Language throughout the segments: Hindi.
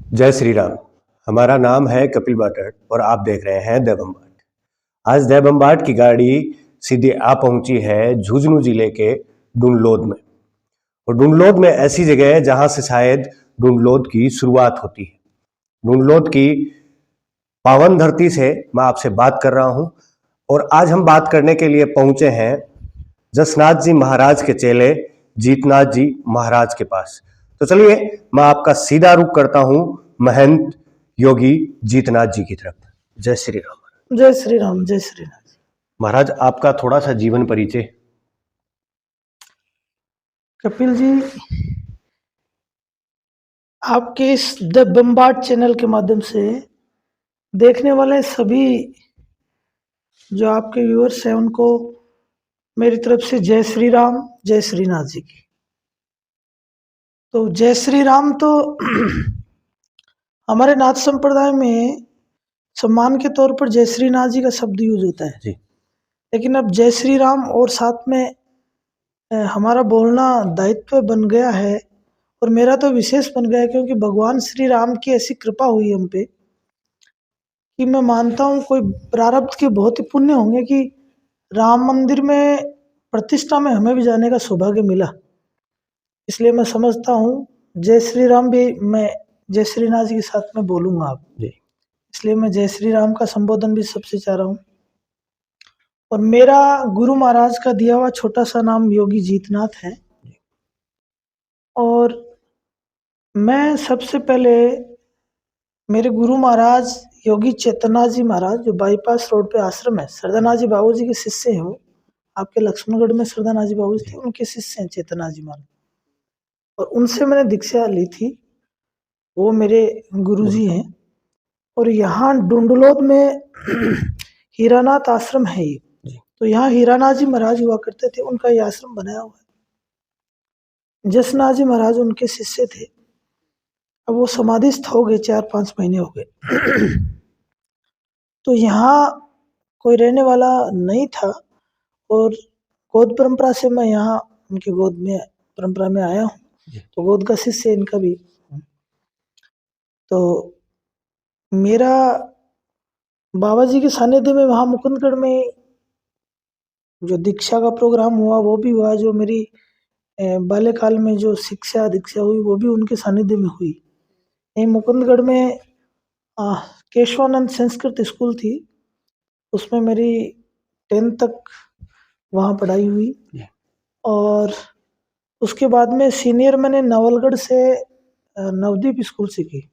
जय श्री राम। हमारा नाम है कपिल बाटट और आप देख रहे हैं दैबम्बाट। आज दैबम्बाट की गाड़ी सीधे आ पहुंची है झुंझुनू जिले के डुंडलोद में। और डुंडलोद में ऐसी जगह है जहां से शायद डुंडलोद की शुरुआत होती है। डुंडलोद की पावन धरती से मैं आपसे बात कर रहा हूं और आज हम बात करने के लिए पहुंचे हैं जसनाथ जी महाराज के चेले जीतनाथ जी महाराज के पास। तो चलिए मैं आपका सीधा रुख करता हूं महंत योगी जीतनाथ जी की तरफ। जय श्री राम। जय श्री राम। जय श्री राम। महाराज, आपका थोड़ा सा जीवन परिचय। कपिल जी, आपके इस द बम्बाट चैनल के माध्यम से देखने वाले सभी जो आपके व्यूअर्स हैं उनको मेरी तरफ से जय श्री राम, जय श्रीनाथ जी की। तो जय श्री राम तो हमारे नाथ संप्रदाय में सम्मान के तौर पर जय श्रीनाथ जी का शब्द यूज होता है जी। लेकिन अब जय श्री राम और साथ में हमारा बोलना दायित्व बन गया है और मेरा तो विशेष बन गया है क्योंकि भगवान श्री राम की ऐसी कृपा हुई हम पे कि मैं मानता हूँ कोई प्रारब्ध के बहुत ही पुण्य होंगे कि राम मंदिर में प्रतिष्ठा में हमें भी जाने का सौभाग्य मिला। इसलिए मैं समझता हूँ जय श्री राम भी मैं जय श्रीनाथ जी के साथ में बोलूँगा आप जी। इसलिए मैं जय श्री राम का संबोधन भी सबसे चाह रहा हूँ। और मेरा गुरु महाराज का दिया हुआ छोटा सा नाम योगी जीतनाथ है। और मैं सबसे पहले मेरे गुरु महाराज योगी चेतनाथ जी महाराज जो बाईपास रोड पे आश्रम है, सरदानाथ जी बाबू जी के शिष्य हैं। वो आपके लक्ष्मणगढ़ में सरदानाथ जी बाबू जी थे, उनके शिष्य हैं चेतनाथ जी महाराज। और उनसे मैंने दीक्षा ली थी, वो मेरे गुरु जी हैं। और यहाँ डुंडलोद में हीरानाथ आश्रम है ये, तो यहाँ हीरानाथ जी महाराज हुआ करते थे, उनका ये आश्रम बनाया हुआ है। जसनाथ जी महाराज उनके शिष्य थे। अब वो समाधिस्थ हो गए, 4-5 महीने हो गए। तो यहाँ कोई रहने वाला नहीं था और गोद परंपरा से मैं यहाँ उनकी गोद में परंपरा में आया हूँ, तो गोद का शिष्य इनका भी। तो मेरा बाबा जी के सानिध्य में वहाँ मुकुंदगढ़ में जो दीक्षा का प्रोग्राम हुआ वो भी हुआ। जो मेरी बाल्यकाल में जो शिक्षा दीक्षा हुई वो भी उनके सानिध्य में हुई। यहीं मुकुंदगढ़ में केशवानंद संस्कृत स्कूल थी, उसमें मेरी 10th तक वहाँ पढ़ाई हुई। और उसके बाद में सीनियर मैंने नवलगढ़ से नवदीप स्कूल से की।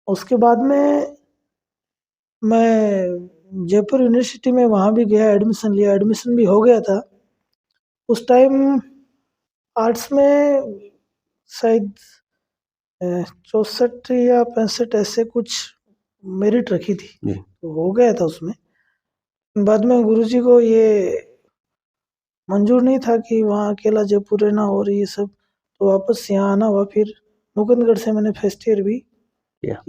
उसके बाद में मैं जयपुर यूनिवर्सिटी में वहाँ भी गया, एडमिशन लिया, एडमिशन भी हो गया था। उस टाइम आर्ट्स में शायद 64 या 65 ऐसे कुछ मेरिट रखी थी, तो हो गया था उसमें। बाद में गुरुजी को ये मंजूर नहीं था कि वहाँ अकेला जयपुर रहना और ये सब, तो वापस यहाँ आना हुआ। फिर मुकुंदगढ़ से मैंने फर्स्ट ईयर भी किया।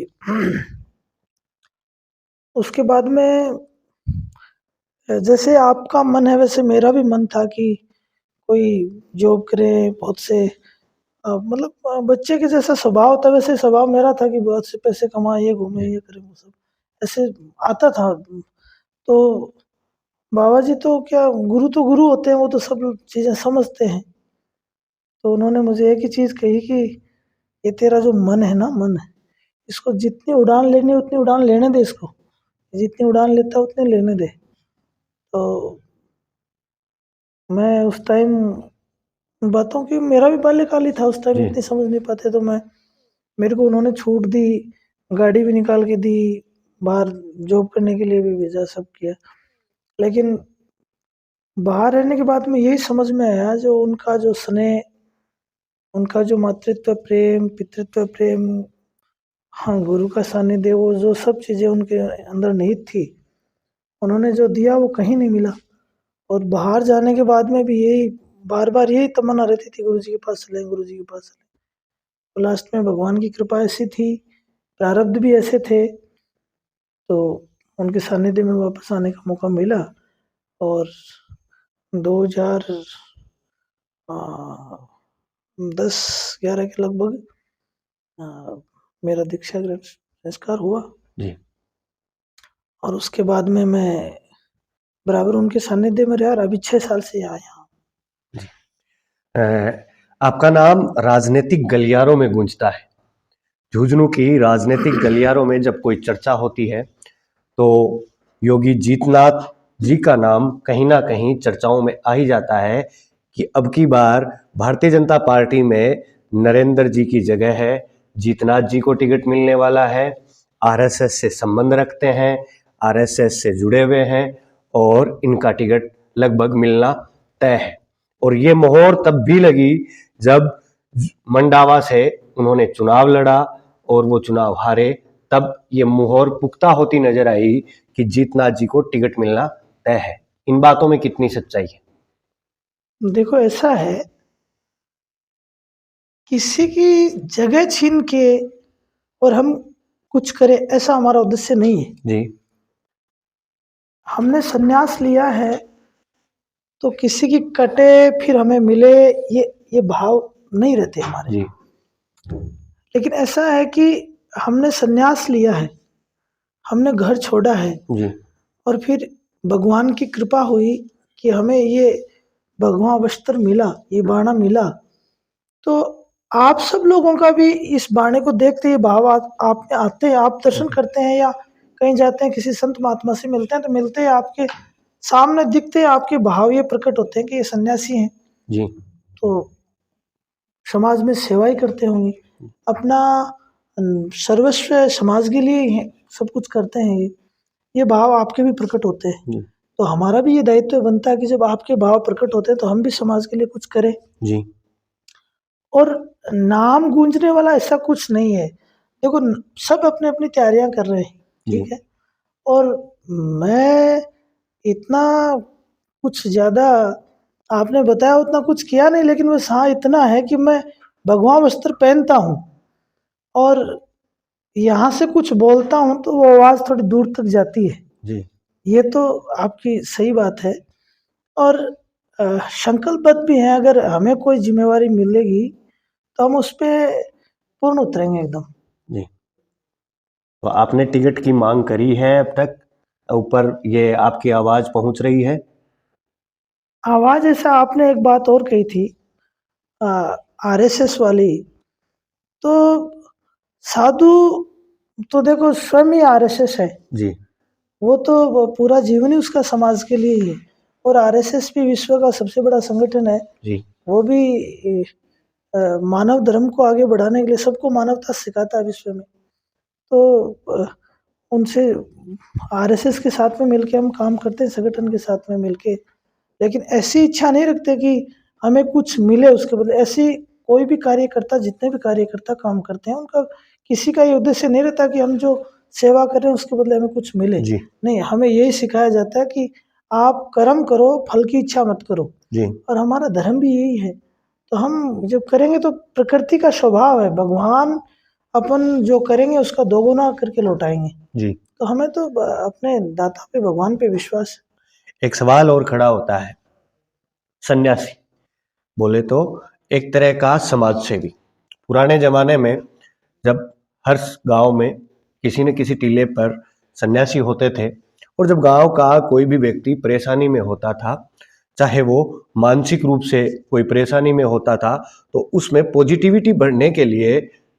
उसके बाद में जैसे आपका मन है वैसे मेरा भी मन था कि कोई जॉब करे, बहुत से मतलब बच्चे के जैसा स्वभाव होता वैसे स्वभाव मेरा था कि बहुत से पैसे कमाए, ये घूमे, ये करे, वो सब ऐसे आता था। तो बाबा जी तो क्या, गुरु तो गुरु होते हैं, वो तो सब चीज़ें समझते हैं। तो उन्होंने मुझे एक ही चीज़ कही कि ये तेरा जो मन है ना, मन है, इसको जितनी उड़ान लेनी है उतनी उड़ान लेने दे, इसको जितनी उड़ान लेता है उतनी लेने दे। तो मैं उस टाइम बातों की, मेरा भी बाल्यकाल ही था उस टाइम, इतनी समझ नहीं पाते, तो मेरे को उन्होंने छूट दी, गाड़ी भी निकाल के दी, बाहर जॉब करने के लिए भी भेजा, सब किया। लेकिन बाहर रहने के बाद में यही समझ में आया, जो उनका जो स्नेह, उनका जो मातृत्व प्रेम, पितृत्व प्रेम, हाँ गुरु का सानिध्य, वो जो सब चीज़ें उनके अंदर निहित थी, उन्होंने जो दिया वो कहीं नहीं मिला। और बाहर जाने के बाद में भी यही बार बार यही तमन्ना रहती थी, गुरु जी के पास चलें, गुरु जी के पास चलें। तो लास्ट में भगवान की कृपा ऐसी थी, प्रारब्ध भी ऐसे थे, तो उनके सानिध्य में वापस आने का मौका मिला। और 2010-11 के लगभग मेरा दीक्षा ग्रहण संस्कार हुआ जी। और उसके बाद में मैं बराबर उनके सानिध्य में रहा और अभी 6 साल से यहाँ आया हूँ। आपका नाम राजनीतिक गलियारों में गूंजता है। झुंझुनू की राजनीतिक गलियारों में जब कोई चर्चा होती है तो योगी जीतनाथ जी का नाम कहीं ना कहीं चर्चाओं में आ ही जाता है कि अब की बार भारतीय जनता पार्टी में नरेंद्र जी की जगह है, जीतनाथ जी को टिकट मिलने वाला है, आरएसएस से संबंध रखते हैं, आरएसएस से जुड़े हुए हैं और इनका टिकट लगभग मिलना तय है। और ये मोहर तब भी लगी जब मंडावा से उन्होंने चुनाव लड़ा और वो चुनाव हारे, तब ये मोहर पुख्ता होती नजर आई कि जीतनाथ जी को टिकट मिलना तय है। इन बातों में कितनी सच्चाई है? देखो ऐसा है, किसी की जगह छीन के और हम कुछ करें ऐसा हमारा उद्देश्य नहीं है जी। हमने संन्यास लिया है तो किसी की कटे फिर हमें मिले, ये भाव नहीं रहते हमारे जी। लेकिन ऐसा है कि हमने संन्यास लिया है, हमने घर छोड़ा है जी। और फिर भगवान की कृपा हुई कि हमें ये भगवा वस्त्र मिला, ये बाणा मिला। तो आप सब लोगों का भी इस बाणे को देखते ये भाव आप में आते हैं, आप दर्शन करते हैं या कहीं जाते हैं किसी संत महात्मा से मिलते हैं तो मिलते हैं, आपके सामने दिखते हैं, आपके भाव ये प्रकट होते हैं कि ये सन्यासी हैं। जी। तो समाज में सेवा ही करते होंगे, अपना सर्वस्व समाज के लिए ही सब कुछ करते हैं, ये भाव आपके भी प्रकट होते हैं। जी। तो हमारा भी ये दायित्व बनता है कि जब आपके भाव प्रकट होते हैं तो हम भी समाज के लिए कुछ करें। जी। और नाम गूंजने वाला ऐसा कुछ नहीं है। देखो सब अपने अपनी तैयारियां कर रहे हैं, ठीक है। और मैं इतना कुछ ज़्यादा आपने बताया उतना कुछ किया नहीं, लेकिन बस हाँ इतना है कि मैं भगवा वस्त्र पहनता हूँ और यहाँ से कुछ बोलता हूँ तो वो आवाज़ थोड़ी दूर तक जाती है। जी। ये तो आपकी सही बात है और संकल्पबद्ध भी हैं। अगर हमें कोई जिम्मेवारी मिलेगी तो हम उस पर पूर्ण उतरेंगे एकदम। जी। तो आपने टिकट की मांग करी है अब तक? ऊपर ये आपकी आवाज पहुंच रही है? आवाज़ ऐसा आपने एक बात और कही थी आरएसएस वाली, तो साधु तो देखो स्वयं ही आरएसएस है। जी। वो तो पूरा जीवन ही उसका समाज के लिए ही है और आरएसएस भी विश्व का सबसे बड़ा संगठन है। जी। वो भी मानव धर्म को आगे बढ़ाने के लिए सबको मानवता सिखाता है विश्व में। तो उनसे आरएसएस के साथ में मिलके हम काम करते हैं, संगठन के साथ में मिलके, लेकिन ऐसी इच्छा नहीं रखते कि हमें कुछ मिले उसके बदले। ऐसी कोई भी कार्यकर्ता, जितने भी कार्यकर्ता काम करते हैं, उनका किसी का ये उद्देश्य नहीं रहता कि हम जो सेवा कर रहे हैं उसके बदले हमें कुछ मिले। जी। नहीं, हमें यही सिखाया जाता है कि आप कर्म करो, फल की इच्छा मत करो। जी। और हमारा धर्म भी यही है। तो हम जब करेंगे तो प्रकृति का स्वभाव है, भगवान अपन जो करेंगे उसका दोगुना करके लौटाएंगे। जी। तो हमें तो अपने दाता पे, भगवान पे विश्वास है। एक सवाल और खड़ा होता है, सन्यासी बोले तो एक तरह का समाज सेवी। पुराने जमाने में जब हर गांव में किसी न किसी टीले पर सन्यासी होते थे और जब गांव का कोई भी व्यक्ति परेशानी में होता था, चाहे वो मानसिक रूप से कोई परेशानी में होता था, तो उसमें पॉजिटिविटी बढ़ने के लिए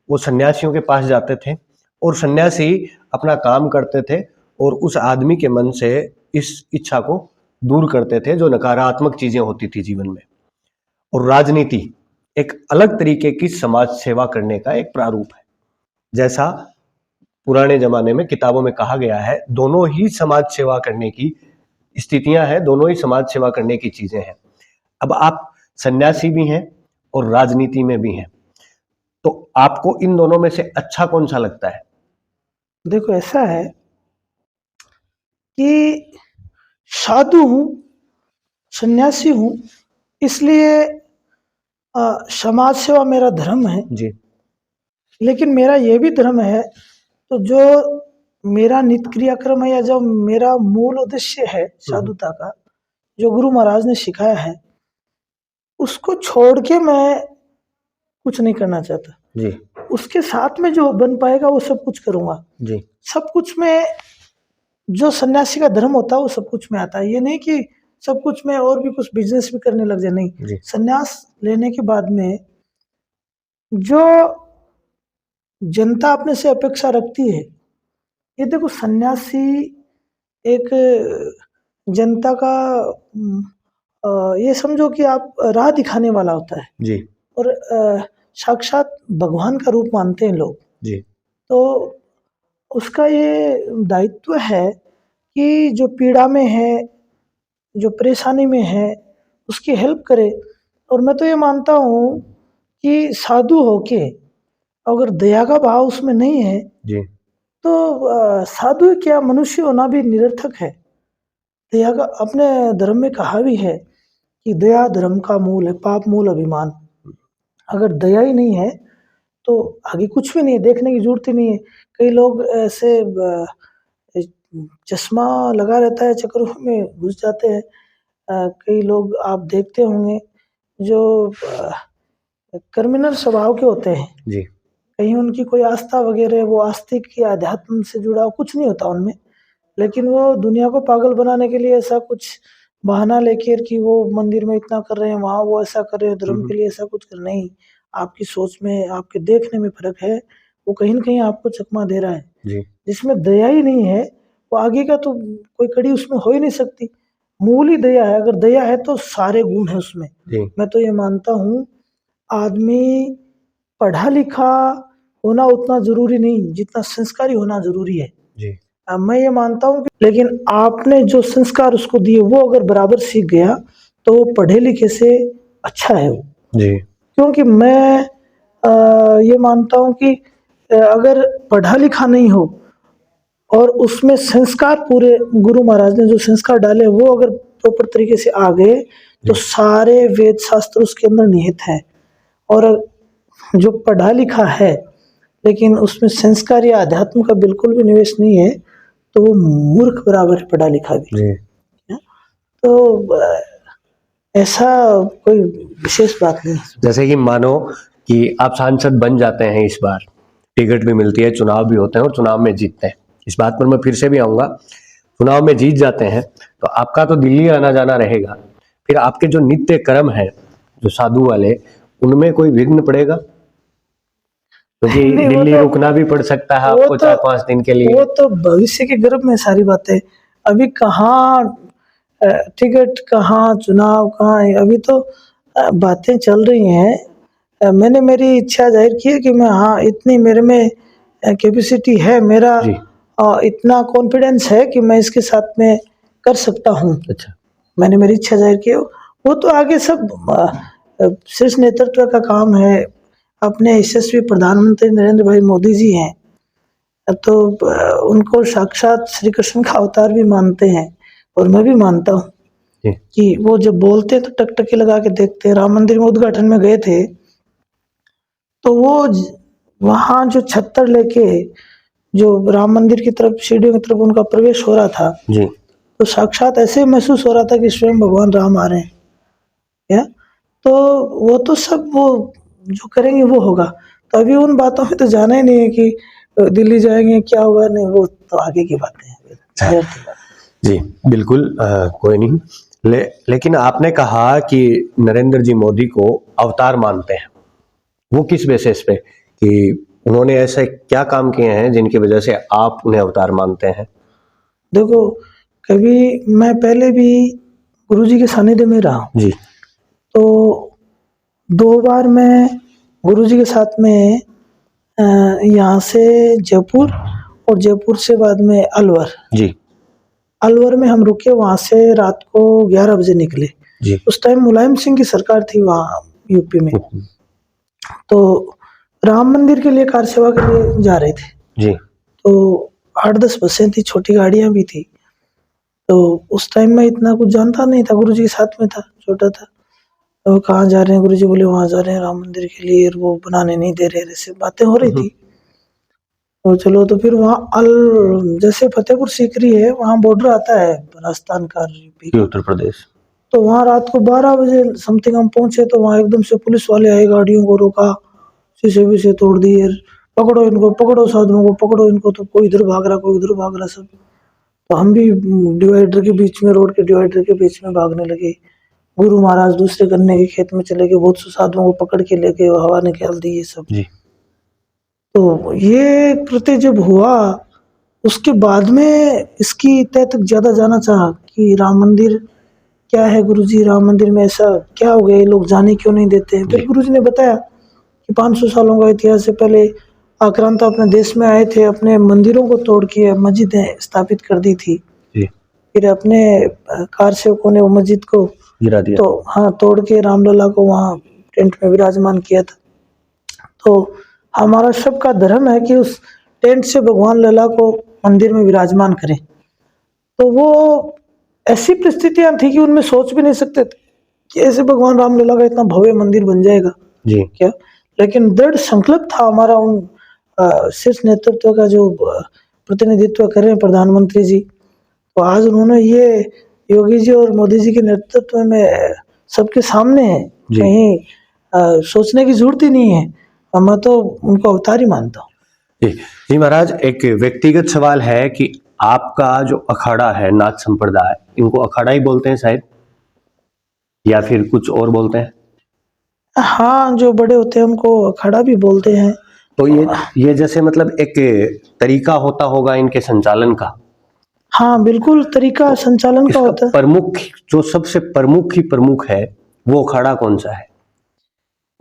वो सन्यासियों के पास जाते थे और सन्यासी अपना काम करते थे और उस आदमी के मन से इस इच्छा को दूर करते थे जो नकारात्मक चीजें होती थी जीवन में। और राजनीति एक अलग तरीके की समाज सेवा करने का एक प्रारूप है। जैसा पुराने जमाने में किताबों में कहा गया है, दोनों ही समाज सेवा करने की स्थितियां हैं, दोनों ही समाज सेवा करने की चीजें हैं। अब आप सन्यासी भी हैं और राजनीति में भी हैं, तो आपको इन दोनों में से अच्छा कौन सा लगता है? देखो ऐसा है कि साधु हूँ, सन्यासी हूँ, इसलिए समाज सेवा मेरा धर्म है। जी। लेकिन मेरा ये भी धर्म है, तो जो मेरा नित्य क्रियाक्रम है या जो मेरा मूल उद्देश्य है साधुता का, जो गुरु महाराज ने सिखाया है, उसको छोड़ के मैं कुछ नहीं करना चाहता। जी। उसके साथ में जो बन पाएगा वो सब कुछ करूँगा। जी सब कुछ में जो सन्यासी का धर्म होता है वो सब कुछ में आता है। ये नहीं कि सब कुछ में और भी कुछ बिजनेस भी करने लग जाए, नहीं। जी सन्यास लेने के बाद में जो जनता अपने से अपेक्षा रखती है, ये देखो सन्यासी एक जनता का ये समझो कि आप राह दिखाने वाला होता है जी और साक्षात भगवान का रूप मानते हैं लोग। जी तो उसका ये दायित्व है कि जो पीड़ा में है, जो परेशानी में है, उसकी हेल्प करे। और मैं तो ये मानता हूँ कि साधु होके अगर दया का भाव उसमें नहीं है जी तो साधु क्या मनुष्य होना भी निरर्थक है। दया का अपने धर्म में कहा भी है कि दया धर्म का मूल है, पाप मूल अभिमान। अगर दया ही नहीं है तो आगे कुछ भी नहीं है, देखने की जरूरत ही नहीं है। कई लोग ऐसे चश्मा लगा रहता है, चक्रों में घुस जाते हैं। कई लोग आप देखते होंगे जो क्रिमिनल स्वभाव के होते हैं, जी कहीं उनकी कोई आस्था वगैरह, वो आस्तिक या अध्यात्म से जुड़ा कुछ नहीं होता उनमें, लेकिन वो दुनिया को पागल बनाने के लिए ऐसा कुछ बहाना लेकर कि वो मंदिर में इतना कर रहे हैं, वहाँ वो ऐसा कर रहे हैं, धर्म के लिए ऐसा कुछ कर, नहीं। आपकी सोच में, आपके देखने में फर्क है। वो कहीं न कहीं आपको चकमा दे रहा है। जी जिसमें दया ही नहीं है वो आगे का तो कोई कड़ी उसमें हो ही नहीं सकती। मूल ही दया है। अगर दया है तो सारे गुण है उसमें। जी मैं तो ये मानता हूँ आदमी पढ़ा लिखा होना उतना जरूरी नहीं जितना संस्कारी होना जरूरी है। जी मैं ये मानता हूँ कि लेकिन आपने जो संस्कार उसको दिए वो अगर बराबर सीख गया तो वो पढ़े लिखे से अच्छा है वो। जी क्योंकि मैं ये मानता हूँ कि अगर पढ़ा लिखा नहीं हो और उसमें संस्कार पूरे गुरु महाराज ने जो संस्कार डाले वो अगर प्रॉपर तरीके से आ गए तो सारे वेद शास्त्र उसके अंदर निहित है। और जो पढ़ा लिखा है लेकिन उसमें संस्कार या अध्यात्म का बिल्कुल भी निवेश नहीं है तो वो मूर्ख बराबर है पढ़ा लिखा भी। जी तो ऐसा कोई विशेष बात नहीं। जैसे कि मानो कि आप सांसद बन जाते हैं, इस बार टिकट भी मिलती है, चुनाव भी होते हैं और चुनाव में जीतते हैं। इस बात पर मैं फिर से भी आऊँगा। चुनाव में जीत जाते हैं तो आपका तो दिल्ली आना जाना रहेगा, फिर आपके जो नित्य कर्म है जो साधु वाले, उनमें कोई विघ्न पड़ेगा? क्योंकि नहीं, दिल्ली रुकना भी पड़ सकता है आपको 4-5 दिन के लिए। वो तो भविष्य के गर्भ में सारी बातें। अभी कहाँ टिकट, कहाँ चुनाव, कहाँ है, अभी तो बातें चल रही हैं। मैंने मेरी इच्छा जाहिर की है कि मैं, हाँ, इतनी मेरे में कैपेसिटी है, मेरा जी इतना कॉन्फिडेंस है कि मैं इसके साथ में कर सकता हूँ। अच्छा मैंने मेरी इच्छा जाहिर की है। वो तो आगे सब शीर्ष नेतृत्व का काम है। अपने यशस्वी प्रधानमंत्री नरेंद्र भाई मोदी जी हैं, तो उनको साक्षात श्री कृष्ण का अवतार भी मानते हैं और मैं भी मानता हूँ जी कि वो जब बोलते हैं तो टकटकी लगा के देखते हैं। राम मंदिर में उद्घाटन में गए थे तो वो वहाँ जो छत्तर लेके जो राम मंदिर की तरफ, सीढ़ियों की तरफ उनका प्रवेश हो रहा था, जी तो साक्षात ऐसे महसूस हो रहा था कि स्वयं भगवान राम आ रहे हैं। या तो वो तो सब वो जो करेंगे वो होगा। तो अभी उन बातों में तो जाना ही नहीं है कि दिल्ली जाएंगे क्या होगा, नहीं, वो तो आगे की बातें हैं। जी बिल्कुल, कोई नहीं। लेकिन आपने कहा कि नरेंद्र जी मोदी को अवतार मानते हैं, वो किस बेसिस पे कि उन्होंने ऐसे क्या काम किए हैं जिनकी वजह से आप उन्हें अवतार मानते हैं? देखो, कभी मैं पहले भी गुरुजी के सानिध्य में रहा हूँ। जी तो 2 बार मैं गुरुजी के साथ में यहाँ से जयपुर और जयपुर से बाद में अलवर। जी अलवर में हम रुके, वहाँ से रात को 11 बजे निकले। जी उस टाइम मुलायम सिंह की सरकार थी वहाँ यूपी में। तो राम मंदिर के लिए कार सेवा के लिए जा रहे थे। जी तो 8-10 बसें थी, छोटी गाड़ियाँ भी थी। तो उस टाइम में इतना कुछ जानता नहीं था, गुरुजी के साथ में था, छोटा था। तो कहाँ जा रहे हैं? गुरुजी बोले वहाँ जा रहे हैं राम मंदिर के लिए, वो बनाने नहीं दे रहे, ऐसे बातें हो रही थी। तो चलो, तो फिर वहाँ जैसे फतेहपुर सीकरी है, वहाँ बॉर्डर आता है राजस्थान का, यूपी का, उत्तर प्रदेश। तो वहाँ रात को 12 बजे समथिंग हम पहुंचे। तो वहाँ एकदम से पुलिस वाले आए, गाड़ियों को रोका, शीशे विशे तोड़ दिए, पकड़ो इनको, पकड़ो साधुओं को, पकड़ो इनको, तो कोई इधर भाग रहा, कोई उधर भाग रहा सब। तो हम भी डिवाइडर के बीच में, रोड के डिवाइडर के बीच में भागने लगे। गुरु महाराज दूसरे गन्ने के खेत में चले गए, बहुत से साधुओं को पकड़ के ले गए, हवा निकाल दी ये सब। जी। तो ये कृत्य जब हुआ, उसके बाद में इसकी तह तक ज्यादा जाना चाहा कि राम मंदिर क्या है गुरुजी, राम मंदिर में ऐसा क्या हो गया, ये लोग जाने क्यों नहीं देते हैं। फिर गुरुजी ने बताया कि 500 सालों का इतिहास से पहले आक्रांता अपने देश में आए थे, अपने मंदिरों को तोड़ के मस्जिदें स्थापित कर दी थी। फिर अपने कार सेवकों ने वो मस्जिद को गिरा दिया, तो हाँ तोड़ के रामलला को वहाँ टेंट में विराजमान किया था। तो हमारा सबका धर्म है कि उस टेंट से भगवान लला को मंदिर में विराजमान करें। तो वो ऐसी परिस्थितियां थी कि उनमें सोच भी नहीं सकते थे कि ऐसे भगवान रामलला का इतना भव्य मंदिर बन जाएगा जी। क्या, लेकिन दृढ़ संकल्प था हमारा उन शीर्ष नेतृत्व का जो प्रतिनिधित्व कर रहे हैं प्रधानमंत्री जी। तो आज उन्होंने ये योगी जी और मोदी जी के नेतृत्व में सबके सामने है, कहीं सोचने की जरूरत ही नहीं है, मैं तो उनको अवतार ही मानता हूँ। जी महाराज, एक व्यक्तिगत सवाल है कि आपका जो अखाड़ा है नाथ संप्रदाय, इनको अखाड़ा ही बोलते हैं शायद, या फिर कुछ और बोलते हैं? हाँ, जो बड़े होते हैं उनको अखाड़ा भी बोलते हैं। तो ये जैसे मतलब एक तरीका होता होगा इनके संचालन का? हाँ बिल्कुल, तरीका संचालन का होता है। प्रमुख, जो सबसे प्रमुख ही प्रमुख है, वो अखाड़ा कौन सा है?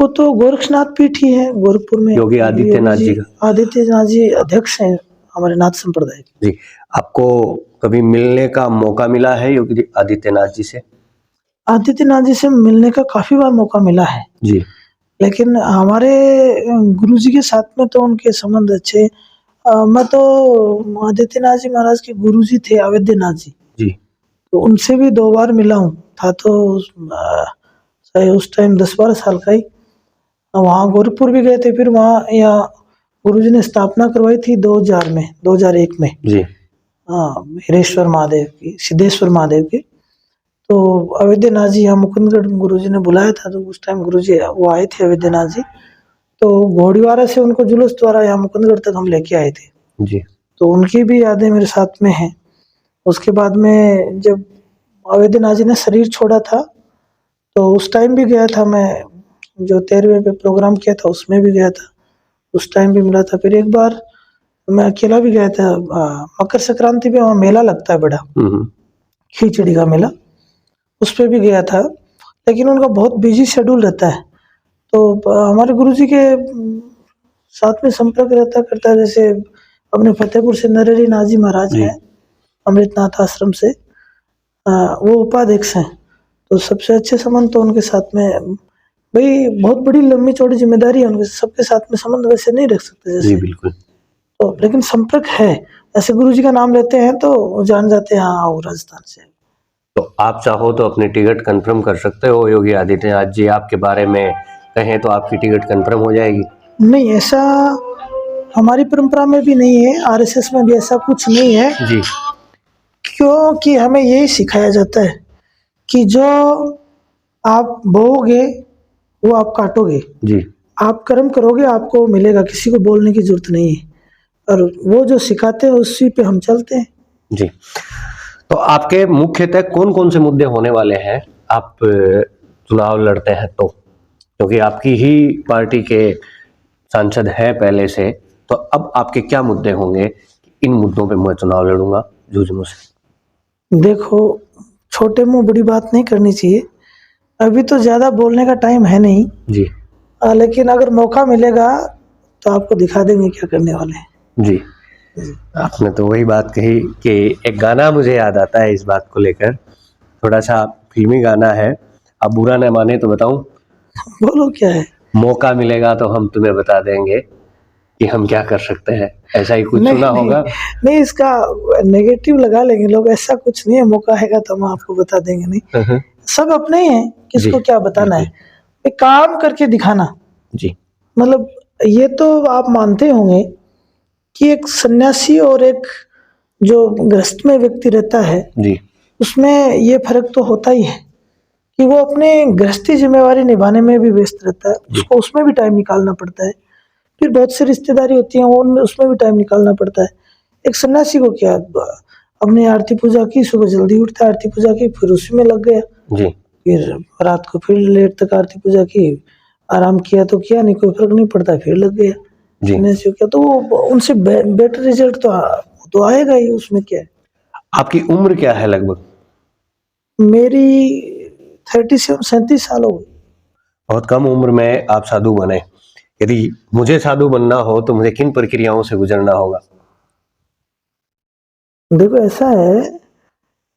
वो तो गोरक्षनाथ पीठ ही है, गोरखपुर में योगी आदित्यनाथ जी का। आदित्यनाथ जी अध्यक्ष हैं हमारे नाथ संप्रदाय जी। आपको कभी मिलने का मौका मिला है योगी आदित्यनाथ जी से? आदित्यनाथ जी से मिलने का काफी बार मौका मिला है जी, लेकिन हमारे गुरु जी के साथ में तो उनके संबंध अच्छे। मैं तो आदित्यनाथ जी महाराज के गुरु जी थे अवैधनाथ जी जी, तो उनसे भी 2 बार मिला हूँ। था तो उस टाइम 10-12 साल का ही। वहाँ गोरखपुर भी गए थे, फिर वहाँ यहाँ गुरुजी ने स्थापना करवाई थी 2001 में जी। हाँ, हिरेश्वर महादेव की, सिद्धेश्वर महादेव की। तो अवैधनाथ जी यहाँ मुकुंदगढ़ गुरुजी ने बुलाया था, तो उस टाइम गुरुजी वो आए थे अवैधनाथ जी। तो घोड़ीवारा से उनको जुलूस द्वारा यहाँ मुकुंदगढ़ तक हम लेके आए थे जी। तो उनकी भी यादें मेरे साथ में हैं। उसके बाद में जब अवैधनाथ जी ने शरीर छोड़ा था तो उस टाइम भी गया था मैं, जो 13वें पे प्रोग्राम किया था उसमें भी गया था, उस टाइम भी मिला था। फिर एक बार मैं अकेला भी गया था, मकर संक्रांति पे वहाँ मेला लगता है बड़ा, खिचड़ी का मेला, उस पर भी गया था। लेकिन उनका बहुत बिजी शेड्यूल रहता है, तो हमारे गुरुजी के साथ में संपर्क रहता करता है। जैसे अपने फतेहपुर से नरहरि नाथ जी महाराज हैं अमृतनाथ आश्रम से, वो उपाध्यक्ष हैं, तो सबसे अच्छे संबंध तो उनके साथ में। भाई बहुत बड़ी लंबी चौड़ी जिम्मेदारी है उनके, सबके साथ में संबंध वैसे नहीं रख सकते जैसे। जी बिल्कुल। तो लेकिन संपर्क है, ऐसे गुरुजी का नाम लेते हैं तो जान जाते हैं हाँ वो राजस्थान से। तो आप चाहो तो अपनी टिकट कंफर्म कर सकते हो, योगी आदित्यनाथ जी आपके बारे में कहें तो आपकी टिकट कंफर्म हो जाएगी? नहीं, ऐसा हमारी परंपरा में भी नहीं है, आरएसएस में भी ऐसा कुछ नहीं है जी। क्योंकि हमें यही सिखाया जाता है कि जो आप बोओगे वो आप काटोगे जी। आप कर्म करोगे आपको मिलेगा, किसी को बोलने की जरूरत नहीं है, और वो जो सिखाते हैं उसी पे हम चलते हैं। जी। तो आपके मुख्यतः कौन कौन से मुद्दे होने वाले हैं आप चुनाव लड़ते हैं तो, क्योंकि आपकी ही पार्टी के सांसद है पहले से, तो अब आपके क्या मुद्दे होंगे? इन मुद्दों पे मैं चुनाव लड़ूंगा झुंझुनू से। देखो, छोटे मुंह बड़ी बात नहीं करनी चाहिए, अभी तो ज्यादा बोलने का टाइम है नहीं जी। लेकिन अगर मौका मिलेगा तो आपको दिखा देंगे क्या करने वाले हैं। जी। आपने तो वही बात कही कि एक गाना मुझे याद आता है इस बात को लेकर, थोड़ा सा फिल्मी गाना है, आप बुरा न माने तो बताऊं? बोलो क्या है? मौका मिलेगा तो हम तुम्हें बता देंगे कि हम क्या कर सकते हैं, ऐसा ही कुछ सुना होगा? नहीं, इसका नेगेटिव लगा लेंगे लोग, ऐसा कुछ नहीं है, मौका आएगा तो हम आपको बता देंगे। नहीं, सब अपने ही हैं, किसको क्या बताना है, एक काम करके दिखाना। जी, मतलब ये तो आप मानते होंगे कि एक सन्यासी और एक जो गृहस्थ में व्यक्ति रहता है जी, उसमें ये फर्क तो होता ही है कि वो अपने गृहस्थी जिम्मेवारी निभाने में भी व्यस्त रहता है, उसको उसमें भी टाइम निकालना पड़ता है, फिर बहुत सी रिश्तेदारी होती है, उनमें उसमें भी टाइम निकालना पड़ता है। एक सन्यासी को क्या, अपनी आरती पूजा की, सुबह जल्दी उठता है, आरती पूजा की, फिर उसी में लग गया, जी फिर रात को फिर लेट तक आरती पूजा की, आराम किया तो किया, नहीं कोई फर्क नहीं पड़ता, फिर लग गया जी। सन्यासी को क्या, तो वो उनसे बेटर रिजल्ट तो आएगा ही, उसमें क्या है। आपकी उम्र क्या है लगभग? मेरी 37 साल हो गई। बहुत कम उम्र में आप साधु बने। यदि मुझे साधु बनना हो तो मुझे किन प्रक्रियाओं से गुजरना होगा? देखो ऐसा है,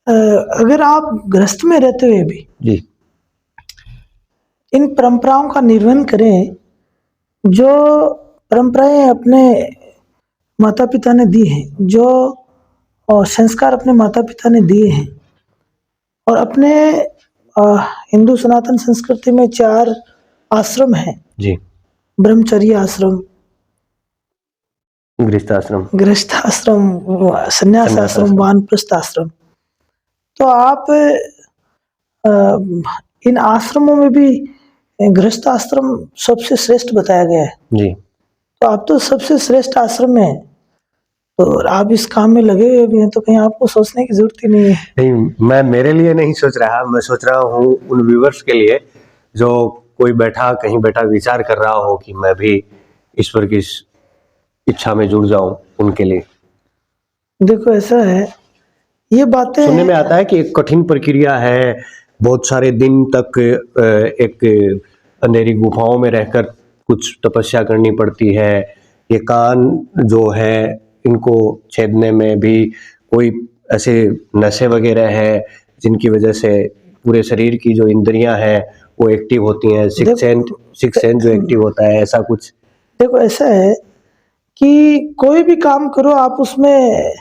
अगर आप गृहस्थ में रहते हुए भी जी इन परंपराओं का निर्वहन करें, जो परंपराएं अपने माता पिता ने दी हैं, जो और संस्कार अपने माता पिता ने दिए हैं, और अपने हिंदू सनातन संस्कृति में 4 आश्रम हैं, जी। ब्रह्मचर्य आश्रम, गृहस्थ आश्रम, गृहस्थ आश्रम, संन्यास संन्यास आश्रम, आश्रम। वानप्रस्थ आश्रम। तो आप इन आश्रमों में भी गृहस्थ आश्रम सबसे श्रेष्ठ बताया गया है। जी तो आप तो सबसे श्रेष्ठ आश्रम में हैं, तो आप इस काम में लगे हुए भी हैं, तो कहीं आपको सोचने की जरूरत ही नहीं है। नहीं, मैं मेरे लिए नहीं सोच रहा, मैं सोच रहा हूँ उन व्यूवर्स के लिए जो कोई बैठा कहीं बैठा विचार कर रहा हो कि मैं भी ईश्वर की इच्छा में जुड़ जाऊं, उनके लिए। देखो ऐसा है, ये बातें सुनने में आता है कि एक कठिन प्रक्रिया है, बहुत सारे दिन तक एक अंधेरी गुफाओं में रहकर कुछ तपस्या करनी पड़ती है। ये कान जो है इनको छेदने में भी कोई ऐसे नशे वगैरह है जिनकी वजह से पूरे शरीर की जो इंद्रियां हैं वो एक्टिव होती हैं, सिक्स सेंस जो एक्टिव होता है, ऐसा कुछ। देखो ऐसा है कि कोई भी काम करो आप उसमें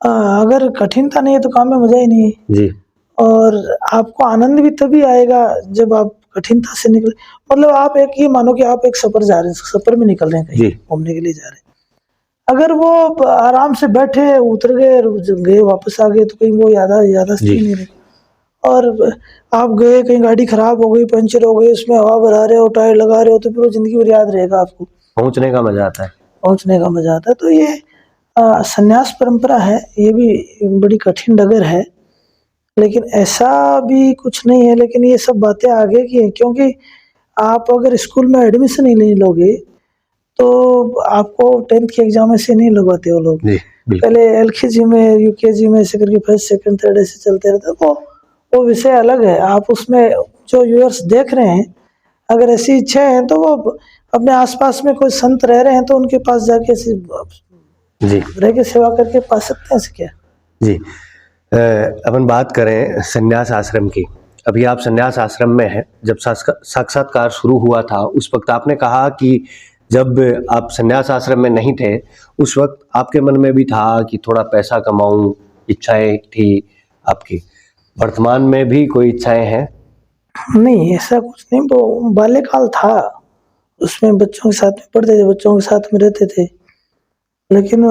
अगर कठिनता नहीं है तो काम में मजा ही नहीं है। जी और आपको आनंद भी तभी आएगा जब आप कठिनता से निकले। मतलब आप एक ये मानो कि आप एक सफर जा रहे हैं, सफर में निकल रहे हैं, कहीं घूमने के लिए जा रहे हैं। अगर वो आराम से बैठे उतर गए वापस आ गए, तो कहीं वो याद नहीं रही। और आप गए कहीं, गाड़ी खराब हो गई, पंचर हो गई, उसमें हवा भरा रहे हो, टायर लगा रहे हो, तो फिर वो जिंदगी भर याद रहेगा आपको। पहुंचने का मजा आता है, पहुंचने का मजा आता है। तो ये संन्यास परंपरा है, ये भी बड़ी कठिन डगर है, लेकिन ऐसा भी कुछ नहीं है। लेकिन ये सब बातें आगे की हैं, क्योंकि आप अगर स्कूल में एडमिशन ही नहीं लोगे तो आपको 10th के एग्जाम ऐसे नहीं लगवाते वो लोग। पहले LKG में, UKG में ऐसे करके फर्स्ट सेकंड थर्ड ऐसे चलते रहते। वो विषय अलग है। आप उसमें जो व्यूअर्स देख रहे हैं, अगर ऐसी इच्छा है तो वो अपने आसपास में कोई संत रह रहे हैं तो उनके पास जाके जी रह के सेवा करके पा सकते हैं। क्या जी। अपन बात करें संन्यास आश्रम की। अभी आप संन्यास आश्रम में हैं। जब साक्षात्कार शुरू हुआ था उस वक्त आपने कहा कि जब आप संन्यास आश्रम में नहीं थे उस वक्त आपके मन में भी था कि थोड़ा पैसा कमाऊं, इच्छाएं थी आपकी। वर्तमान में भी कोई इच्छाएं हैं? नहीं, ऐसा कुछ नहीं। वो बाल्यकाल था, उसमें बच्चों के साथ में पढ़ते थे, बच्चों के साथ में रहते थे। लेकिन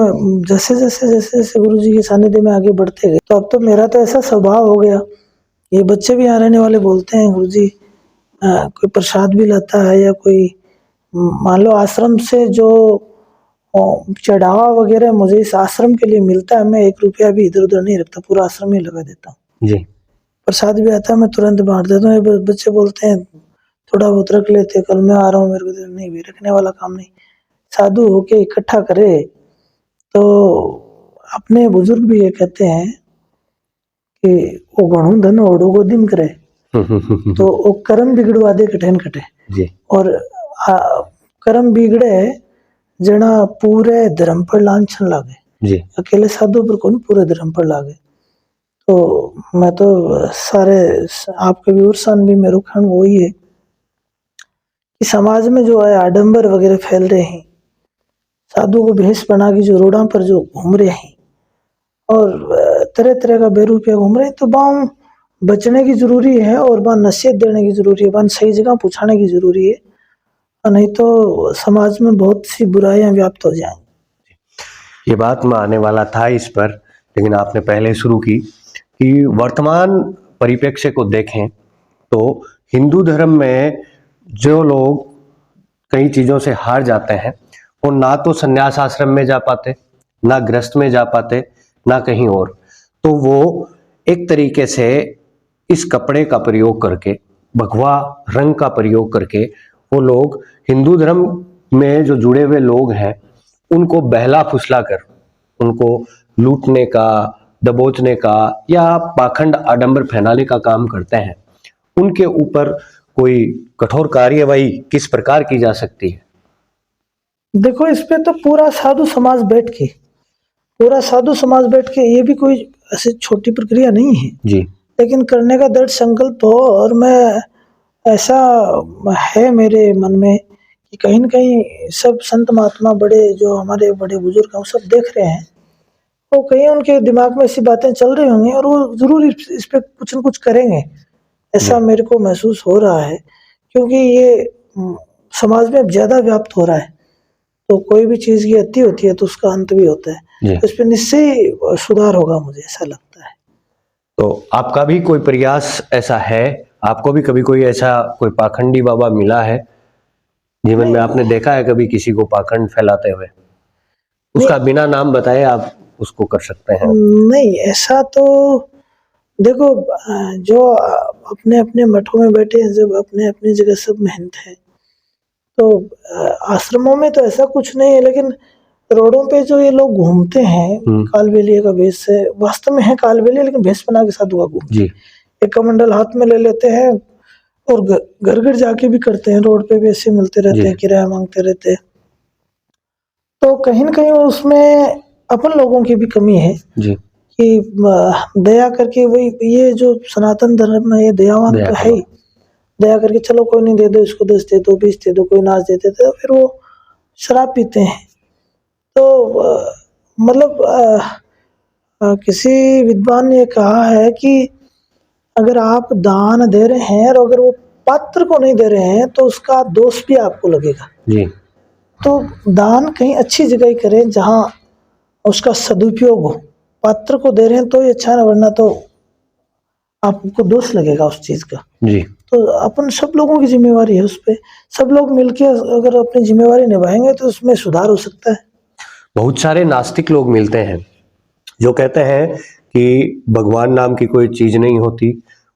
जैसे जैसे गुरु जी के सानिध्य में आगे बढ़ते गए, तो अब तो मेरा तो ऐसा स्वभाव हो गया। ये बच्चे भी यहाँ रहने वाले बोलते हैं, गुरु जी कोई प्रसाद भी लाता है या कोई मान लो आश्रम से जो चढ़ावा वगैरह मुझे इस आश्रम के लिए मिलता है, मैं 1 रुपया भी इधर उधर नहीं रखता, पूरा आश्रम ही लगा देता हूँ जी। प्रसाद भी आता है, मैं तुरंत बांट देता हूँ। बच्चे बोलते हैं थोड़ा बहुत रख लेते, कल मैं आ रहा हूँ, मेरे को नहीं भी रखने वाला काम नहीं। साधु होके इकट्ठा करे तो अपने बुजुर्ग भी ये कहते हैं कि वो गणु धन ओढ़ो गोदिम करे, तो वो कर्म बिगड़वा दे कठिन कटे जी। और कर्म बिगड़े जना पूरे धर्म पर लांछन लागे जी। अकेले साधु पर कौन पूरे धर्म पर लागे। तो मैं तो सारे आपके व्यूअर्सन भी मेरे कहना वही है कि समाज में जो है आडंबर वगैरह फैल रहे हैं, साधु को भेष बना के जो रोडों पर जो घूम रहे हैं और तरह तरह का बेरूपिया घूम रहे हैं, तो बाँ बचने की जरूरी है और बाँ नसीहत देने की जरूरी है, बाँ सही जगह पहुँचाने की जरूरी है, नहीं तो समाज में बहुत सी बुराइयां व्याप्त हो जाएंगी। ये बात मैं आने वाला था इस पर, लेकिन आपने पहले शुरू की कि वर्तमान परिप्रेक्ष्य को देखें तो हिंदू धर्म में जो लोग कई चीज़ों से हार जाते हैं वो ना तो संन्यास आश्रम में जा पाते, ना गृहस्थ में जा पाते, ना कहीं और। तो वो एक तरीके से इस कपड़े का प्रयोग करके, भगवा रंग का प्रयोग करके, वो लोग हिंदू धर्म में जो जुड़े हुए लोग हैं उनको बहला फुसला कर, उनको लूटने का, दबोचने का या पाखंड आडंबर फैलाने का काम करते हैं। उनके ऊपर कोई कठोर कार्यवाही किस प्रकार की जा सकती है? देखो, इस पे तो पूरा साधु समाज बैठ के, ये भी कोई ऐसी छोटी प्रक्रिया नहीं है जी लेकिन करने का दृढ़ संकल्प हो। और मैं ऐसा है मेरे मन में कि कहीं न कहीं सब संत महात्मा बड़े जो हमारे बड़े बुजुर्ग हैं वो सब देख रहे हैं, तो कहीं उनके दिमाग में ऐसी बातें चल रही होंगी और वो जरूर इस पे कुछ न कुछ करेंगे, ऐसा मेरे को महसूस हो रहा है। क्योंकि ये समाज में ज्यादा व्याप्त हो रहा है, तो कोई भी चीज की अति होती है तो उसका अंत भी होता है। तो इस पे निश्चय ही सुधार होगा, मुझे ऐसा लगता है। तो आपका भी कोई प्रयास ऐसा है? आपको भी कभी कोई ऐसा कोई पाखंडी बाबा मिला है जीवन में? आपने देखा है कभी किसी को पाखंड फैलाते हुए? उसका बिना नाम बताए आप उसको कर सकते हैं। नहीं, ऐसा तो देखो, जो अपने अपने मठों में बैठे हैं, जब अपने अपनी जगह सब मेहनत है, तो आश्रमों में तो ऐसा कुछ नहीं है। लेकिन रोडों पे जो ये लोग घूमते हैं कालबेलिया का भेष से, वास्तव में है कालबेलिया लेकिन भेष बना के साधु का घूमते हैं। एक कमंडल हाथ में ले लेते हैं और घर घर जाके भी करते हैं, रोड पे भी ऐसे मिलते रहते हैं, किराया मांगते रहते हैं। तो कहीं न कहीं उसमें अपन लोगों की भी कमी है जी कि दया करके, वही ये जो सनातन धर्म में ये दयावान तो है ही, दया करके चलो कोई नहीं, दे दो इसको 10 दे दो, 20 दे दो, कोई नाच देते थे, तो फिर वो शराब पीते हैं। तो मतलब किसी विद्वान ने कहा है कि अगर आप दान दे रहे हैं और अगर वो पात्र को नहीं दे रहे हैं तो उसका दोष भी आपको लगेगा जी। तो दान कहीं अच्छी जगह ही करें जहां उसका सदुपयोग हो। पात्र को दे रहे हैं तो ही अच्छा है, वरना तो आपको दोष लगेगा उस चीज का। जी तो अपन सब लोगों की जिम्मेवारी है उस पे, सब लोग मिलके अगर अपनी जिम्मेवारी निभाएंगे तो उसमें सुधार हो सकता है। बहुत सारे नास्तिक लोग मिलते हैं जो कहते हैं कि भगवान नाम की कोई चीज नहीं होती,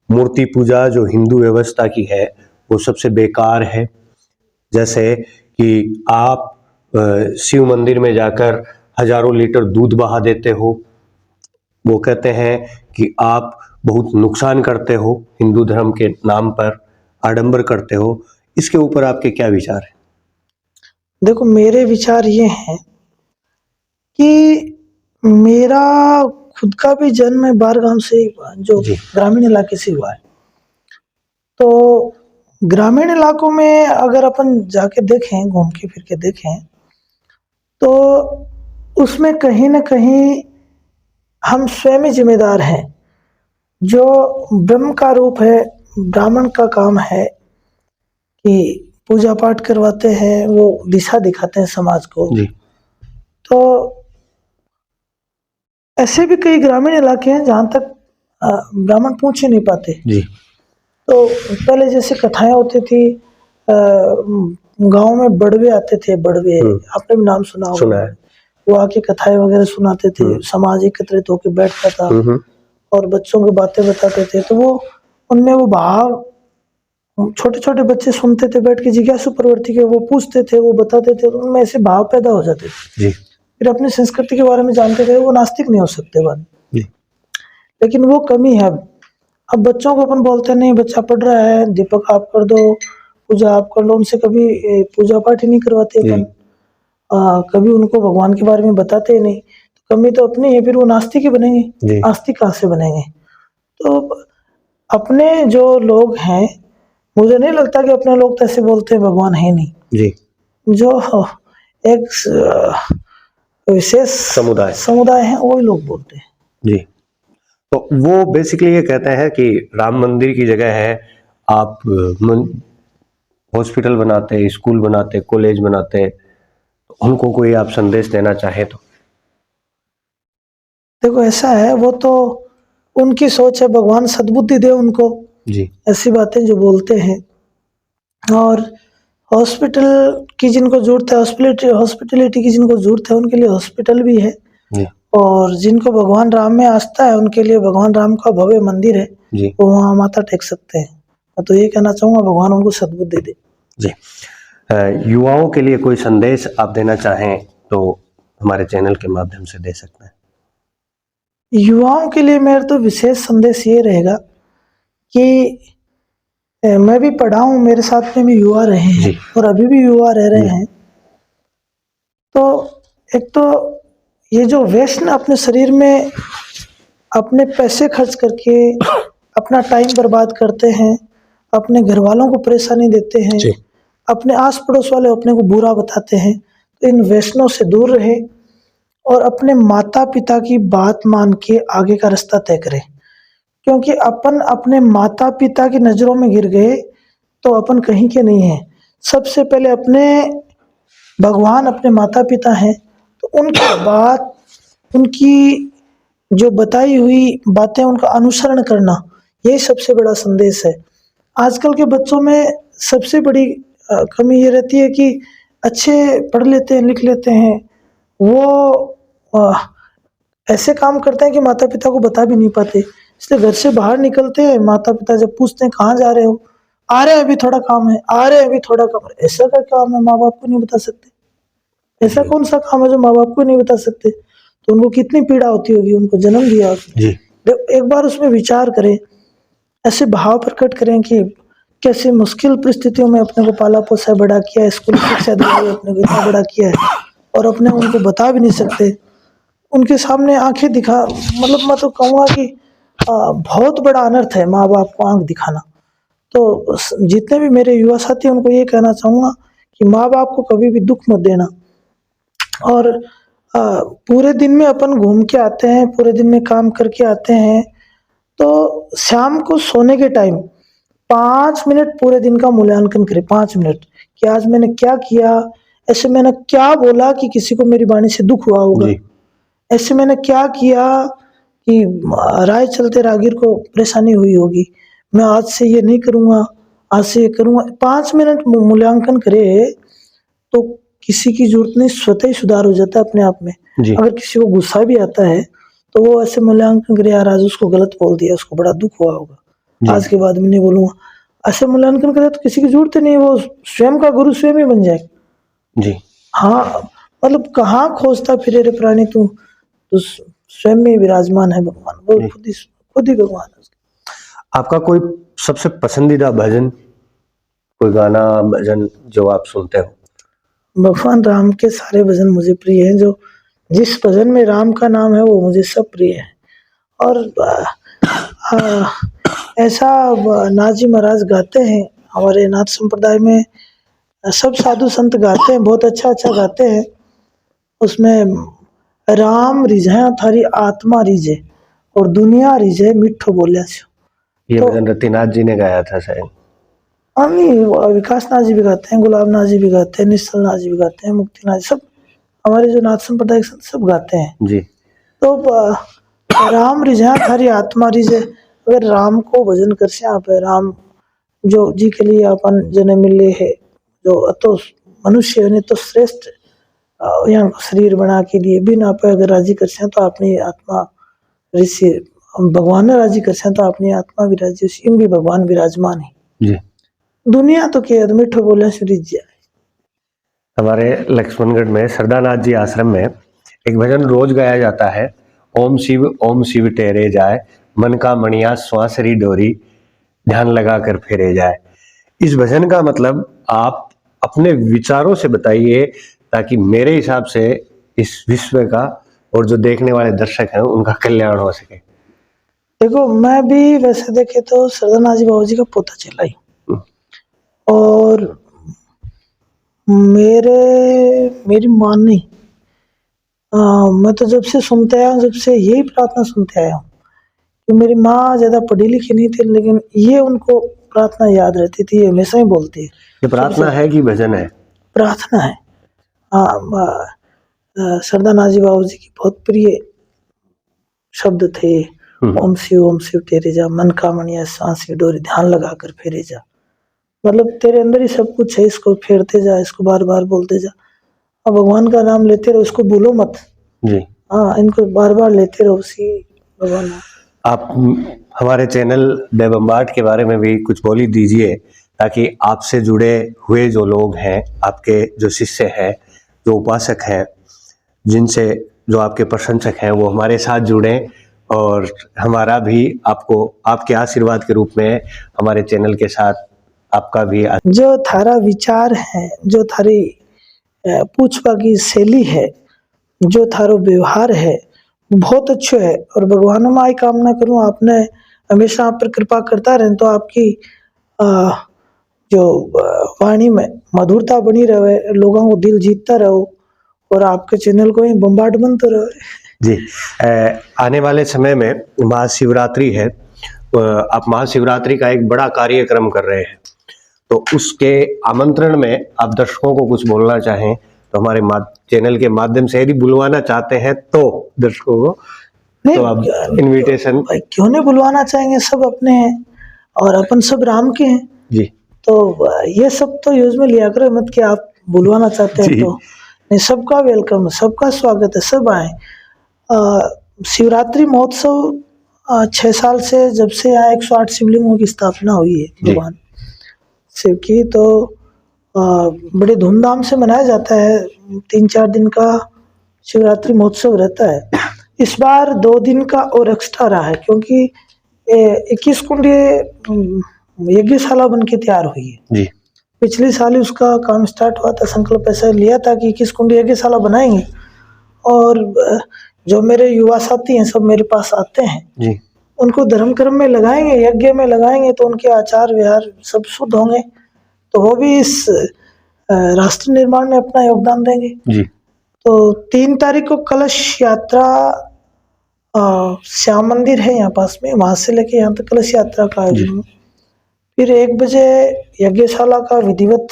मूर्ति पूजा जो हिंदू व्यवस्था की है वो सबसे बेकार है। जैसे कि आप शिव मंदिर में जाकर हजारों लीटर दूध बहा देते हो। वो कहते हैं कि आप बहुत नुकसान करते हो, हिंदू धर्म के नाम पर आडंबर करते हो। इसके ऊपर आपके क्या विचार हैं? देखो, मेरे विचार ये हैं कि मेरा खुद का भी जन्म बारगाम से जो ग्रामीण इलाके से हुआ है। तो ग्रामीण इलाकों में अगर अपन जाके देखें, घूम के फिर के देखें, तो उसमें कहीं ना कहीं हम स्वयं ही जिम्मेदार हैं। जो ब्रह्म का रूप है, ब्राह्मण का काम है कि पूजा पाठ करवाते हैं, वो दिशा दिखाते हैं समाज को। तो ऐसे भी कई ग्रामीण इलाके हैं जहां तक ब्राह्मण पहुंच ही नहीं पाते। तो पहले जैसे कथाएं होती थी, गांव में बड़वे आते थे, बड़वे आपने भी नाम सुना होगा। वो आके कथाएं वगैरह सुनाते थे, समाज एकत्रित होकर बैठता था और बच्चों को बातें बताते थे। तो वो उनमें वो भाव, छोटे छोटे बच्चे सुनते थे बैठ के, जिज्ञासु प्रवृत्ति के, वो पूछते थे, वो बताते थे, तो उनमें ऐसे भाव पैदा हो जाते थे। फिर अपनी संस्कृति के बारे में जानते थे, वो नास्तिक नहीं हो सकते बाद। लेकिन वो कमी है। अब बच्चों को अपन बोलते नहीं, बच्चा पढ़ रहा है, दीपक आप कर दो, पूजा आप कर लो, उनसे कभी पूजा पाठ ही नहीं करवाते अपन, कभी उनको भगवान के बारे में बताते ही नहीं। तो कमी तो अपनी है, फिर वो नास्तिक ही बनेंगे, आस्तिक कहाँ से बनेंगे? तो अपने जो लोग हैं, मुझे नहीं लगता कि अपने लोग तो ऐसे बोलते हैं भगवान है नहीं। जो एक विशेष समुदाय है वही लोग बोलते हैं। जी। तो वो बेसिकली ये कहते हैं कि राम मंदिर की जगह है आप हॉस्पिटल बनाते, स्कूल बनाते, कॉलेज बनाते। उनको कोई आप संदेश देना चाहे तो? देखो, ऐसा है, वो तो उनकी सोच है, भगवान सद्बुद्धि दे उनको। जी। ऐसी बातें जो बोलते हैं। और हॉस्पिटल की जिनको जरूरत है, हॉस्पिटलिटी की जिनको जरूरत है उनके लिए हॉस्पिटल भी है, जी और जिनको भगवान राम में आस्था है उनके लिए भगवान राम का भव्य मंदिर है, जी वो वहाँ माथा टेक सकते हैं। मैं तो ये कहना चाहूँगा, भगवान उनको सद्बुद्धि दे। जी। युवाओं के लिए कोई संदेश आप देना चाहें तो हमारे चैनल के माध्यम से दे सकते हैं। युवाओं के लिए मेरा तो विशेष संदेश ये रहेगा कि मैं भी पढ़ा हूँ, मेरे साथ में भी युवा रहे हैं जी। और अभी भी युवा रह रहे जी। हैं। तो एक तो ये जो व्यसन अपने शरीर में अपने पैसे खर्च करके अपना टाइम बर्बाद करते हैं, अपने घर वालों को परेशानी देते हैं, जी। अपने आस पड़ोस वाले अपने को बुरा बताते हैं, तो इन व्यसनों से दूर रहे और अपने माता पिता की बात मान के आगे का रास्ता तय करें। क्योंकि अपन अपने माता पिता की नज़रों में गिर गए तो अपन कहीं के नहीं हैं। सबसे पहले अपने भगवान अपने माता पिता हैं, तो उनकी बात, उनकी जो बताई हुई बातें उनका अनुसरण करना, यही सबसे बड़ा संदेश है। आजकल के बच्चों में सबसे बड़ी कमी ये रहती है कि अच्छे पढ़ लेते हैं, लिख लेते हैं, वो ऐसे काम करते हैं कि माता पिता को बता भी नहीं पाते। इसलिए घर से बाहर निकलते हैं, माता पिता जब पूछते हैं कहाँ जा रहे हो, आ रहे हैं अभी थोड़ा काम है, आ रहे हैं अभी थोड़ा काम है। ऐसा क्या काम है माँ बाप को नहीं बता सकते? ऐसा कौन सा काम है जो माँ बाप को नहीं बता सकते? तो उनको कितनी पीड़ा होती होगी, उनको जन्म दिया उसने। जी। एक बार उसमें विचार करें, ऐसे भाव प्रकट करें कि कैसे मुश्किल परिस्थितियों में अपने को पाला पोसा बड़ा किया है, स्कूल शिक्षा दी है, अपने को इतना बड़ा किया है, और अपने उनको बता भी नहीं सकते। उनके सामने आंखें दिखा, मतलब मैं तो कहूँगा कि बहुत बड़ा अनर्थ है माँ बाप को आंख दिखाना। तो जितने भी मेरे युवा साथी उनको ये कहना चाहूँगा कि माँ बाप को कभी भी दुख मत देना। और पूरे दिन में अपन घूम के आते हैं, पूरे दिन में काम करके आते हैं, तो शाम को सोने के टाइम 5 मिनट पूरे दिन का मूल्यांकन करें। 5 मिनट कि आज मैंने क्या किया, ऐसे मैंने क्या बोला कि किसी को मेरी वाणी से दुख हुआ होगा, ऐसे मैंने क्या किया कि राह चलते राहगीर को परेशानी हुई होगी, मैं आज से ये नहीं करूँगा, आज से ये करूँगा। 5 मिनट मूल्यांकन करे तो किसी की जरूरत नहीं, स्वतः ही सुधार हो जाता है अपने आप में। जी। अगर किसी को गुस्सा भी आता है तो वो ऐसे मूल्यांकन करे, यार आज उसको गलत बोल दिया, उसको बड़ा दुख हुआ होगा, आज के बाद मैं नहीं बोलूँगा। ऐसे मूल्यांकन करे तो किसी की जरूरत ही नहीं, वो स्वयं का गुरु स्वयं ही बन जाए। जी। हाँ, मतलब कहाँ खोजता फिरे रे प्राणी तू, तो स्वयं में विराजमान है भगवान, वो खुद ही भगवान है। आपका कोई सबसे पसंदीदा भजन, कोई गाना भजन जो आप सुनते हो? भगवान राम के सारे भजन मुझे प्रिय हैं। जो जिस भजन में राम का नाम है वो मुझे सब प्रिय है। और ऐसा नाथ जी महाराज गाते हैं, हमारे नाथ संप्रदाय में सब साधु संत गाते हैं, बहुत अच्छा अच्छा गाते हैं। उसमें राम रिझाया थारी आत्मा रिझे और दुनिया रिझे मिठो बोलिया छो। ये तो भजन रतिनाथ जी ने गाया था शायद। हाँ, नहीं, विकास नाथ जी भी गाते हैं, गुलाब नाथ जी भी गाते हैं, निश्चल नाथ जी भी गाते हैं, मुक्ति नाथ, सब हमारे जो नाथ संप्रदाय संत सब गाते हैं। जी। तो राम रिझा थारी आत्मा रिझे, अगर राम को भजन कर से आप है, राम जो जी के लिए अपन जने मिले है, जो अतो मनुष्य ने तो श्रेष्ठ यहाँ शरीर बना के लिए बिना पे अगर राजी कर से तो अपनी आत्मा ऋषि भगवान ने राजी कर से तो अपनी आत्मा भी राजी, इन भी भगवान विराजमान है। जी। दुनिया तो क्या मिठो बोले सूरज जी। हमारे लक्ष्मणगढ़ में सरदानाथ जी आश्रम में एक भजन रोज गाया जाता है, ओम शिव टेरे जाए, मन का मणिया श्वासरी डोरी, ध्यान लगा कर फेरे जाए। इस भजन का मतलब आप अपने विचारों से बताइए, ताकि मेरे हिसाब से इस विश्व का और जो देखने वाले दर्शक हैं उनका कल्याण हो सके। देखो, मैं भी वैसे देखे तो सरदानाथ जी बाबू जी का पोता चला ही, और मेरी मान नहीं, मैं तो जब से सुनते आया हूँ, जब से यही प्रार्थना सुनते आया हूँ कि मेरी माँ ज़्यादा पढ़ी लिखी नहीं थी, लेकिन ये उनको प्रार्थना याद रहती थी, ये हमेशा ही बोलती है। ये प्रार्थना है कि भजन है? प्रार्थना है। हाँ, सरदानाथ जी बाबू जी की बहुत प्रिय शब्द थे, ओम शिव तेरे जा, मन का मणिया सांस की डोरी, ध्यान लगा कर फेरे जा। मतलब तेरे अंदर ही सब कुछ है, इसको फेरते जा, इसको बार बार बोलते जा, और भगवान का नाम लेते रहो, इसको भूलो मत। जी। हाँ, इनको बार बार लेते रहो, उसी भगवान नाम। आप हमारे चैनल देवम्बाट के बारे में भी कुछ बोल ही दीजिए, ताकि आपसे जुड़े हुए जो लोग हैं, आपके जो शिष्य हैं, जो उपासक हैं, जिनसे जो आपके प्रशंसक हैं, वो हमारे साथ जुड़ें और हमारा भी आपको आपके आशीर्वाद के रूप में हमारे चैनल के साथ आपका भी जो थारा विचार है, जो थारी पूछवा की शैली है, जो थारो व्यवहार है, बहुत अच्छो है। और भगवान में आई कामना करूँ आपने हमेशा आप पर कृपा करता रहे, तो आपकी जो वाणी में मधुरता बनी रहे, लोगों को दिल जीतता रहो, और आपके चैनल को ही बम्बाट बनते रहे। जी। आने वाले समय में महाशिवरात्रि है, आप महाशिवरात्रि का एक बड़ा कार्यक्रम कर रहे हैं, तो उसके आमंत्रण में आप दर्शकों को कुछ बोलना चाहें तो हमारे चैनल के माध्यम से, यदि बुलवाना चाहते हैं तो दर्शकों को, तो आप इनविटेशन। क्यों नहीं बुलवाना चाहेंगे, सब अपने हैं और अपन सब राम के हैं जी। तो ये सब तो यूज में लिया करो मत कि आप बुलवाना चाहते हैं तो नहीं। सबका वेलकम है, सबका स्वागत है, सब आए। शिवरात्रि महोत्सव 6 साल से जब से यहाँ 108 शिवलिंगों की स्थापना हुई है भगवान शिव की, तो बड़े धूमधाम से मनाया जाता है। 3-4 दिन का शिवरात्रि महोत्सव रहता है। इस बार 2 दिन का और एक्स्ट्रा रहा है, क्योंकि 21 कुंड यज्ञशाला बन के तैयार हुई है जी। पिछले साल ही उसका काम स्टार्ट हुआ था, संकल्प ऐसा लिया था कि 21 कुंड यज्ञशाला बनाएंगे। और जो मेरे युवा साथी हैं सब मेरे पास आते हैं जी। उनको धर्म कर्म में लगाएंगे, यज्ञ में लगाएंगे, तो उनके आचार व्यवहार सब शुद्ध होंगे, तो वो भी इस राष्ट्र निर्माण में अपना योगदान देंगे। जी। तो 3 तारीख को कलश यात्रा श्याम मंदिर है यहाँ पास में, वहां से लेके यहाँ तक कलश यात्रा का आयोजन। फिर 1 बजे यज्ञशाला का विधिवत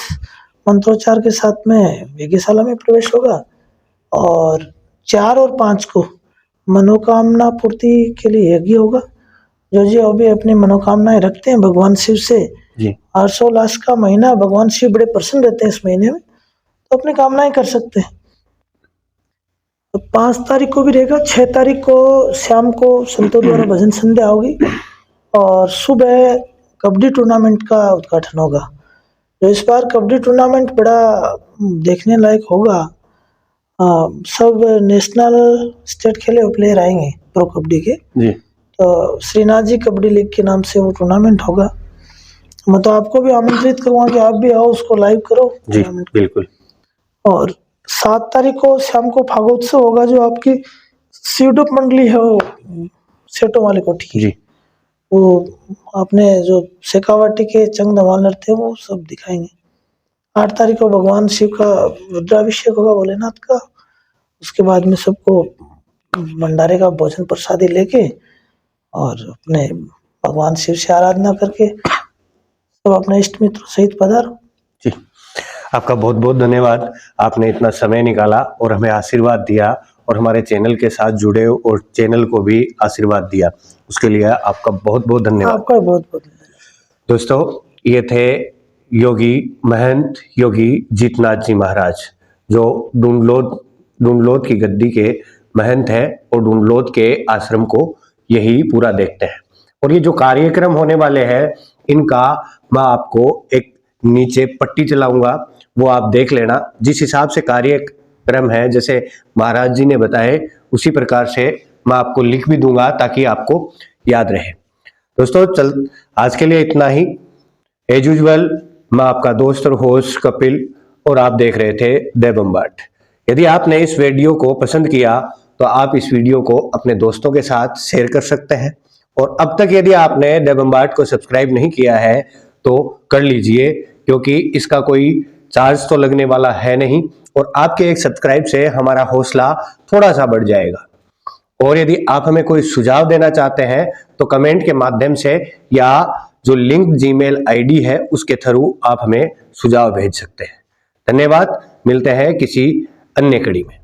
मंत्रोच्चार के साथ में यज्ञशाला में प्रवेश होगा, और 4 और 5 को मनोकामना पूर्ति के लिए यज्ञ होगा। जो अभी अपनी मनोकामनाएं रखते हैं भगवान शिव से, हर्षोल्लास का महीना, भगवान शिव बड़े प्रसन्न रहते हैं इस महीने में, तो अपनी कामनाएं कर सकते हैं। तो 5 तारीख को भी रहेगा। 6 तारीख को शाम को संतों द्वारा भजन संध्या होगी, और सुबह कबड्डी टूर्नामेंट का उद्घाटन होगा। तो इस बार कबड्डी टूर्नामेंट बड़ा देखने लायक होगा। सब नेशनल स्टेट खेले हुए प्लेयर आएंगे प्रो कबड्डी के जी। तो श्रीनाथ जी कबड्डी लीग के नाम से वो टूर्नामेंट होगा। मैं तो आपको भी आमंत्रित करूँगा कि आप भी आओ, उसको लाइव करो जी, बिल्कुल। और 7 तारीख को शाम को फागोत्सव होगा, जो आपकी शिवडूप मंडली है वो सेठों वाली कोठी जी, वो अपने जो शेखावाटी के चंग धमाल लड़ते हैं वो सब दिखाएंगे। 8 तारीख को भगवान शिव का रुद्राभिषेक होगा भोलेनाथ का। उसके बाद में सबको भंडारे का भोजन प्रसादी लेके और अपने भगवान शिव से आराधना करके सब अपने इष्ट मित्रों सहित पधारो। जी, आपका बहुत बहुत धन्यवाद। आपने इतना समय निकाला और हमें आशीर्वाद दिया और हमारे चैनल के साथ जुड़े और चैनल को भी आशीर्वाद दिया, उसके लिए आपका बहुत बहुत धन्यवाद। आपका बहुत बहुत धन्यवाद। दोस्तों, ये थे योगी महंत योगी जीतनाथ जी महाराज, जो डूंडलोद की गद्दी के महंत हैं और डूंडलोद के आश्रम को यही पूरा देखते हैं। और ये जो कार्यक्रम होने वाले हैं, इनका मैं आपको एक नीचे पट्टी चलाऊंगा, वो आप देख लेना। जिस हिसाब से कार्यक्रम है, जैसे महाराज जी ने बताए, उसी प्रकार से मैं आपको लिख भी दूंगा ताकि आपको याद रहे। दोस्तों, आज के लिए इतना ही। एज यूजुअल, मैं आपका दोस्त और होस्ट कपिल, और आप देख रहे थे देवम्बाट। यदि आपने इस वीडियो को पसंद किया तो आप इस वीडियो को अपने दोस्तों के साथ शेयर कर सकते हैं, और अब तक यदि आपने देवम्बाट को सब्सक्राइब नहीं किया है तो कर लीजिए, क्योंकि इसका कोई चार्ज तो लगने वाला है नहीं, और आपके एक सब्सक्राइब से हमारा हौसला थोड़ा सा बढ़ जाएगा। और यदि आप हमें कोई सुझाव देना चाहते हैं तो कमेंट के माध्यम से या जो लिंक जीमेल आईडी है उसके थ्रू आप हमें सुझाव भेज सकते हैं। धन्यवाद। मिलते हैं किसी अन्य कड़ी में।